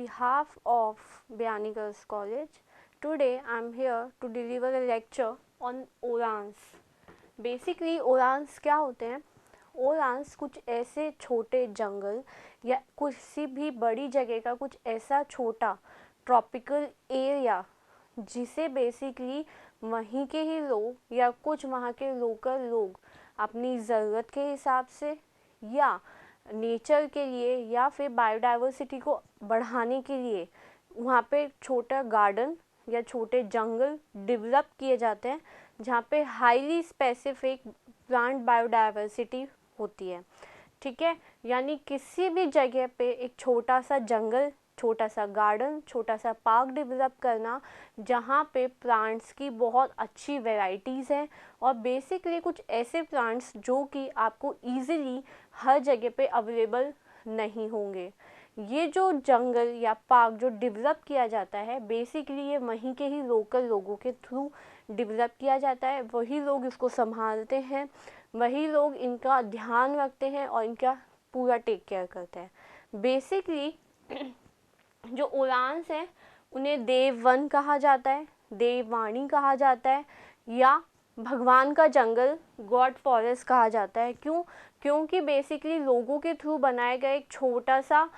behalf of Bayani Girls College, today I am here to deliver a lecture on orans. Basically orans क्या होते हैं? orans कुछ ऐसे छोटे जंगल या किसी भी बड़ी जगह का कुछ ऐसा छोटा ट्रॉपिकल एरिया जिसे बेसिकली वहीं के ही लोग या कुछ वहाँ के लोकल लोग अपनी ज़रूरत के हिसाब से या नेचर के लिए या फिर बायोडाइवर्सिटी को बढ़ाने के लिए वहाँ पे छोटा गार्डन या छोटे जंगल डेवलप किए जाते हैं जहाँ पे हाईली स्पेसिफिक प्लांट बायोडाइवर्सिटी होती है। ठीक है, यानी किसी भी जगह पे एक छोटा सा जंगल, छोटा सा गार्डन, छोटा सा पार्क डेवलप करना जहाँ पे प्लांट्स की बहुत अच्छी वैरायटीज़ हैं और बेसिकली कुछ ऐसे प्लांट्स जो कि आपको इजीली हर जगह पे अवेलेबल नहीं होंगे। ये जो जंगल या पार्क जो डेवलप किया जाता है बेसिकली ये वहीं के ही लोकल लोगों के थ्रू डेवलप किया जाता है, वही लोग इसको संभालते हैं, वही लोग इनका ध्यान रखते हैं और इनका पूरा टेक केयर करते हैं। बेसिकली जो ओरांस हैं उन्हें देववन कहा जाता है, देववाणी कहा जाता है या भगवान का जंगल, गॉड फॉरेस्ट कहा जाता है। क्यों? क्योंकि बेसिकली लोगों के थ्रू बनाया गया एक छोटा सा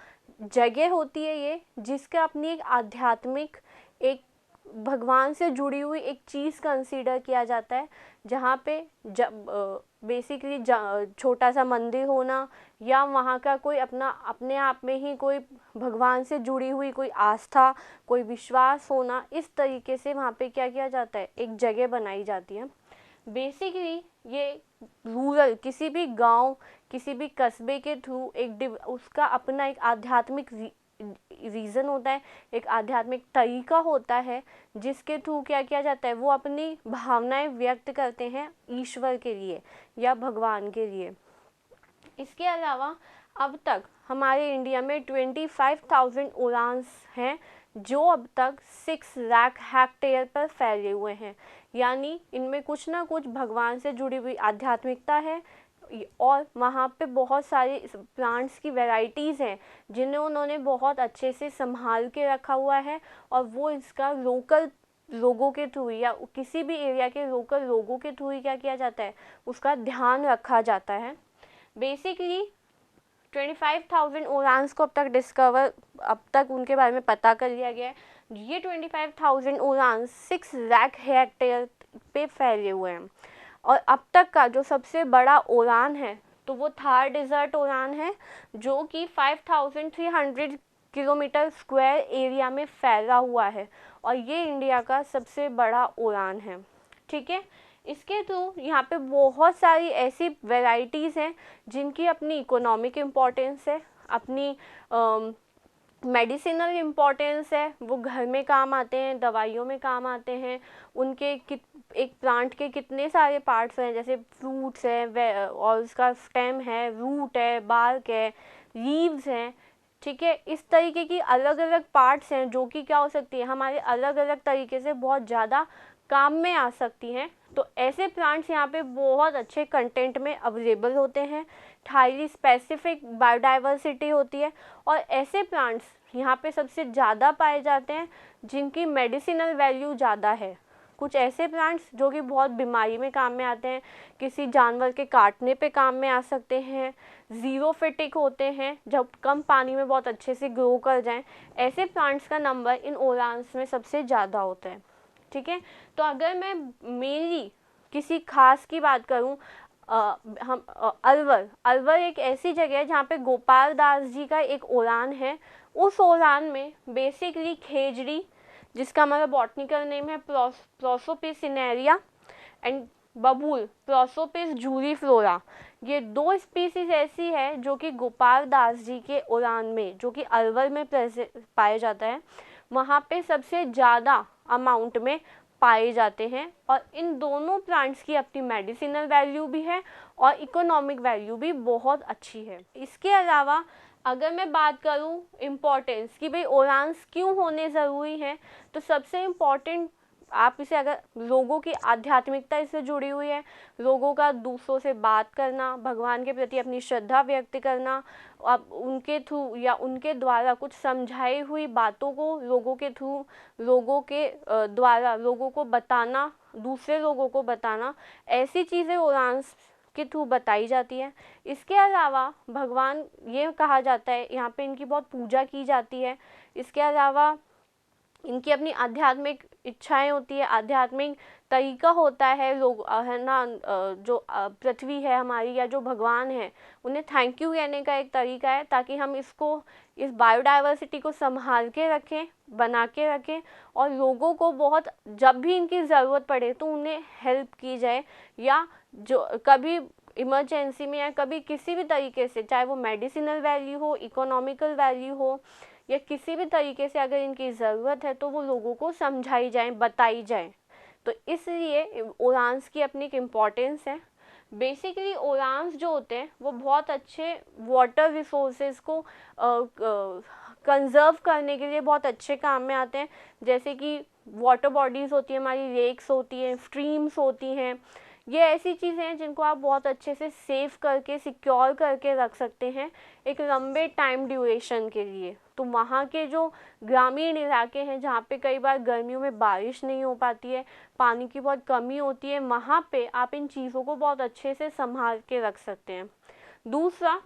जगह होती है ये, जिसका अपनी एक आध्यात्मिक, एक भगवान से जुड़ी हुई एक चीज़ कंसीडर किया जाता है, जहाँ पे बेसिकली छोटा सा मंदिर होना या वहाँ का कोई अपने आप में ही कोई भगवान से जुड़ी हुई कोई आस्था, कोई विश्वास होना, इस तरीके से वहाँ पे क्या किया जाता है, एक जगह बनाई जाती है। बेसिकली ये रूरल किसी भी गांव, किसी भी कस्बे के थ्रू उसका अपना एक आध्यात्मिक रीज़न होता है, एक आध्यात्मिक तरीका होता है जिसके थ्रू क्या किया जाता है, वो अपनी भावनाएं व्यक्त करते हैं ईश्वर के लिए या भगवान के लिए। इसके अलावा अब तक हमारे इंडिया में 25,000 ओरांस हैं जो अब तक 6 लाख हेक्टेयर पर फैले हुए हैं, यानी इनमें कुछ ना कुछ भगवान से जुड़ी हुई आध्यात्मिकता है और वहाँ पे बहुत सारे प्लांट्स की वैरायटीज़ हैं जिन्हें उन्होंने बहुत अच्छे से संभाल के रखा हुआ है और वो इसका लोकल लोगों के थ्रू या किसी भी एरिया के लोकल लोगों के थ्रू ही क्या किया जाता है, उसका ध्यान रखा जाता है। बेसिकली 25,000 ओरांस को अब तक उनके बारे में पता कर लिया गया है। ये 25,000 ओरांस 6 लाख हेक्टेयर पे फैले हुए हैं और अब तक का जो सबसे बड़ा ओरान है तो वो थार डेजर्ट ओरान है जो कि 5,300 किलोमीटर स्क्वायर एरिया में फैला हुआ है और ये इंडिया का सबसे बड़ा ओरान है। ठीक है, इसके थ्रू यहाँ पे बहुत सारी ऐसी वैरायटीज़ हैं जिनकी अपनी इकोनॉमिक इम्पोर्टेंस है, अपनी मेडिसिनल इम्पोर्टेंस है, वो घर में काम आते हैं, दवाइयों में काम आते हैं। उनके एक प्लांट के कितने सारे पार्ट्स हैं, जैसे फ्रूट्स हैं और उसका स्टेम है, रूट है, बार्क है, लीव्स हैं। ठीक है, इस तरीके की अलग अलग पार्ट्स हैं जो कि क्या हो सकती है, हमारे अलग अलग तरीके से बहुत ज़्यादा काम में आ सकती हैं। तो ऐसे प्लांट्स यहाँ पे बहुत अच्छे कंटेंट में अवेलेबल होते हैं, हाईली स्पेसिफिक बायोडाइवर्सिटी होती है और ऐसे प्लांट्स यहाँ पे सबसे ज़्यादा पाए जाते हैं जिनकी मेडिसिनल वैल्यू ज़्यादा है। कुछ ऐसे प्लांट्स जो कि बहुत बीमारी में काम में आते हैं, किसी जानवर के काटने पे काम में आ सकते हैं, ज़ीरोफिटिक होते हैं, जब कम पानी में बहुत अच्छे से ग्रो कर जाएं, ऐसे प्लांट्स का नंबर इन ओरांस में सबसे ज़्यादा होता है। ठीक है, तो अगर मैं मेनली किसी खास की बात करूं, अलवर एक ऐसी जगह है जहाँ पे गोपाल दास जी का एक ओरान है। उस ओरान में बेसिकली खेजड़ी, जिसका हमारा बॉटनिकल नेम है प्रोसोपिस सिनेरिया, एंड बबूल प्रोसोपिस जूरीफ्लोरा, ये 2 स्पीसीज ऐसी है जो कि गोपाल दास जी के ओरान में, जो कि अलवर में पाया जाता है, वहाँ पे सबसे ज़्यादा अमाउंट में पाए जाते हैं और इन दोनों प्लांट्स की अपनी मेडिसिनल वैल्यू भी है और इकोनॉमिक वैल्यू भी बहुत अच्छी है। इसके अलावा अगर मैं बात करूं इम्पोर्टेंस कि भाई ओरांस क्यों होने ज़रूरी हैं, तो सबसे इम्पोर्टेंट आप इसे अगर लोगों की आध्यात्मिकता इससे जुड़ी हुई है, लोगों का दूसरों से बात करना, भगवान के प्रति अपनी श्रद्धा व्यक्त करना, अब उनके थ्रू या उनके द्वारा कुछ समझाई हुई बातों को लोगों के थ्रू, लोगों के द्वारा लोगों को बताना, दूसरे लोगों को बताना, ऐसी चीज़ें ओरांस के थ्रू बताई जाती है। इसके अलावा भगवान, ये कहा जाता है यहाँ पे इनकी बहुत पूजा की जाती है। इसके अलावा इनकी अपनी आध्यात्मिक इच्छाएं होती है, आध्यात्मिक तरीका होता है, लोग है ना, जो पृथ्वी है हमारी या जो भगवान है उन्हें थैंक यू कहने का एक तरीका है, ताकि हम इसको, इस बायोडाइवर्सिटी को संभाल के रखें, बना के रखें, और लोगों को बहुत जब भी इनकी ज़रूरत पड़े तो उन्हें हेल्प की जाए, या जो कभी इमरजेंसी में या कभी किसी भी तरीके से, चाहे वो मेडिसिनल वैल्यू हो, इकोनॉमिकल वैल्यू हो, या किसी भी तरीके से अगर इनकी ज़रूरत है तो वो लोगों को समझाई जाए, बताई जाए। तो इसलिए ओरांस की अपनी एक इम्पॉर्टेंस है। बेसिकली ओरांस जो होते हैं वो बहुत अच्छे वाटर रिसोर्सेज को कंजर्व करने के लिए बहुत अच्छे काम में आते हैं, जैसे कि वाटर बॉडीज़ होती हैं हमारी, लेक्स होती हैं, स्ट्रीम्स होती हैं। ये ऐसी चीज़ें हैं जिनको आप बहुत अच्छे से सेव करके, सिक्योर करके रख सकते हैं एक लंबे टाइम ड्यूरेशन के लिए। तो वहाँ के जो ग्रामीण इलाके हैं जहाँ पे कई बार गर्मियों में बारिश नहीं हो पाती है, पानी की बहुत कमी होती है, वहाँ पे आप इन चीज़ों को बहुत अच्छे से संभाल के रख सकते हैं। दूसरा,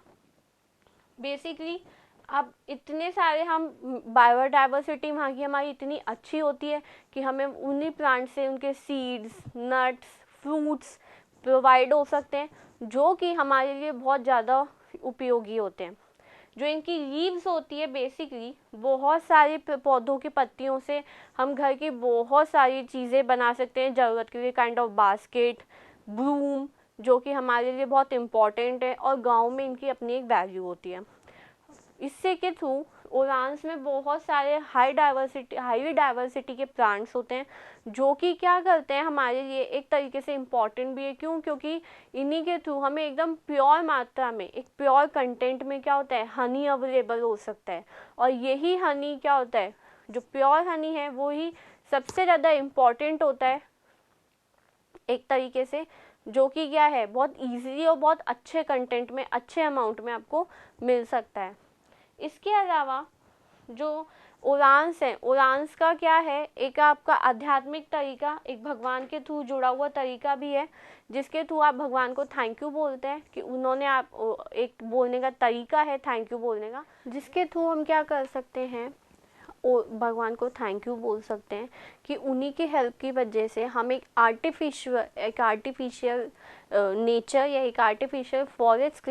बेसिकली अब इतने सारे हम बायोडाइवर्सिटी वहाँ की हमारी इतनी अच्छी होती है कि हमें उन्हीं प्लांट से उनके सीड्स, नट्स, फ्रूट्स प्रोवाइड हो सकते हैं, जो कि हमारे लिए बहुत ज़्यादा उपयोगी होते हैं। जो इनकी लीव्स होती है, बेसिकली बहुत सारे पौधों की पत्तियों से हम घर की बहुत सारी चीज़ें बना सकते हैं ज़रूरत के लिए, काइंड ऑफ बास्केट, ब्रूम, जो कि हमारे लिए बहुत इम्पॉर्टेंट है, और गाँव में इनकी अपनी एक वैल्यू होती है। इससे के थ्रू ओरांस में बहुत सारे हाईली डाइवर्सिटी के प्लांट्स होते हैं, जो कि क्या करते हैं हमारे लिए एक तरीके से इम्पॉर्टेंट भी है। क्यों? क्योंकि इन्हीं के थ्रू हमें एकदम प्योर मात्रा में, एक प्योर कंटेंट में क्या होता है, हनी अवेलेबल हो सकता है। और यही हनी क्या होता है, जो प्योर हनी है वो ही सबसे ज़्यादा इम्पॉर्टेंट होता है एक तरीके से, जो कि क्या है, बहुत ईजीली और बहुत अच्छे कंटेंट में, अच्छे अमाउंट में आपको मिल सकता है। इसके अलावा जो ओरांस है, ओरांस का क्या है, एक आपका आध्यात्मिक तरीका, एक भगवान के थ्रू जुड़ा हुआ तरीका भी है, जिसके थ्रू आप भगवान को थैंक यू बोलते हैं, कि उन्होंने आप, एक बोलने का तरीका है थैंक यू बोलने का, जिसके थ्रू हम क्या कर सकते हैं, भगवान को थैंक यू बोल सकते हैं कि उन्हीं की हेल्प की वजह से हम एक आर्टिफिशियल नेचर या एक आर्टिफिशियल फॉरेस्ट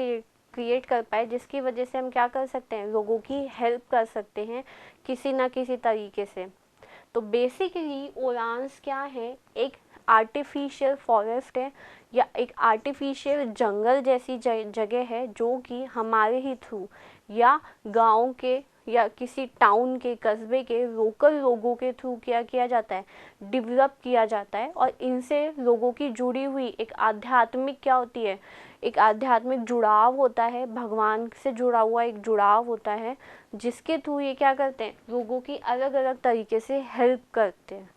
क्रिएट कर पाए, जिसकी वजह से हम क्या कर सकते हैं, लोगों की हेल्प कर सकते हैं किसी ना किसी तरीके से। तो बेसिकली ओरांस क्या है, एक आर्टिफिशियल फॉरेस्ट है या एक आर्टिफिशियल जंगल जैसी जगह है, जो कि हमारे ही थ्रू या गांव के या किसी टाउन के, कस्बे के लोकल लोगों के थ्रू क्या किया जाता है, डेवलप किया जाता है। और इनसे लोगों की जुड़ी हुई एक आध्यात्मिक क्या होती है, एक आध्यात्मिक जुड़ाव होता है, भगवान से जुड़ा हुआ एक जुड़ाव होता है, जिसके थ्रू ये क्या करते हैं, लोगों की अलग अलग तरीके से हेल्प करते हैं।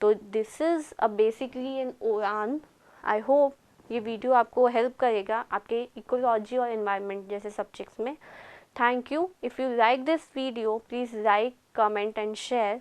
तो this is a basically an ओरान। आई होप ये वीडियो आपको हेल्प करेगा आपके इकोलॉजी और एनवायरनमेंट जैसे सब्जेक्ट्स में। Thank you. If you like this video, please like, comment and share.